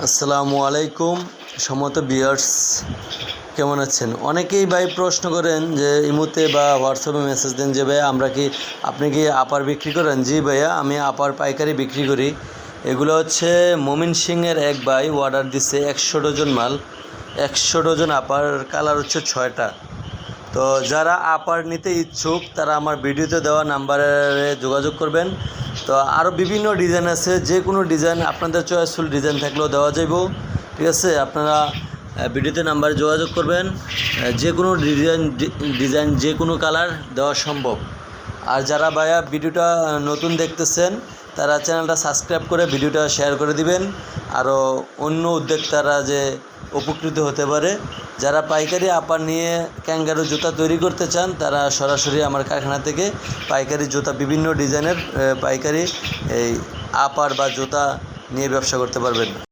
আসসালামু আলাইকুম সম্মত ভিউয়ার্স, কেমন আছেন? অনেকেই ভাই প্রশ্ন করেন যে ইমোতে বা হোয়াটসঅ্যাপে মেসেজ দেন যে ভাইয়া আপনি কি আপার বিক্রি করেন? জি ভাইয়া, আমি আপার পাইকারি বিক্রি করি। এগুলো হচ্ছে ময়মনসিংহের এক ভাই অর্ডার দিচ্ছে 100 ডজন মাল, 100 ডজন আপার, কালার হচ্ছে 6টা। তো যারা আপার নিতে ইচ্ছুক তারা আমার ভিডিওতে দেওয়া নাম্বারে যোগাযোগ করবেন। তো আরও বিভিন্ন ডিজাইন আছে, যে কোনো ডিজাইন আপনাদের চয়েসফুল ডিজাইন থাকলেও দেওয়া যাইব। ঠিক আছে, আপনারা ভিডিওতে নাম্বারে যোগাযোগ করবেন। যে কোনো ডিজাইন যে কোনো কালার দেওয়া সম্ভব। আর যারা ভাইয়া ভিডিওটা নতুন দেখতেছেন তারা চ্যানেলটা সাবস্ক্রাইব করে ভিডিওটা শেয়ার করে দিবেন, আরও অন্য উদ্যোক্তারা যে উপকৃত হতে পারে। যারা পাইকারি আপার নিয়ে ক্যাঙ্গারু জুতা তৈরি করতে চান তারা সরাসরি আমার কারখানা থেকে পাইকারি জুতা, বিভিন্ন ডিজাইনের পাইকারি এই আপার বা জুতা নিয়ে ব্যবসা করতে পারবেন।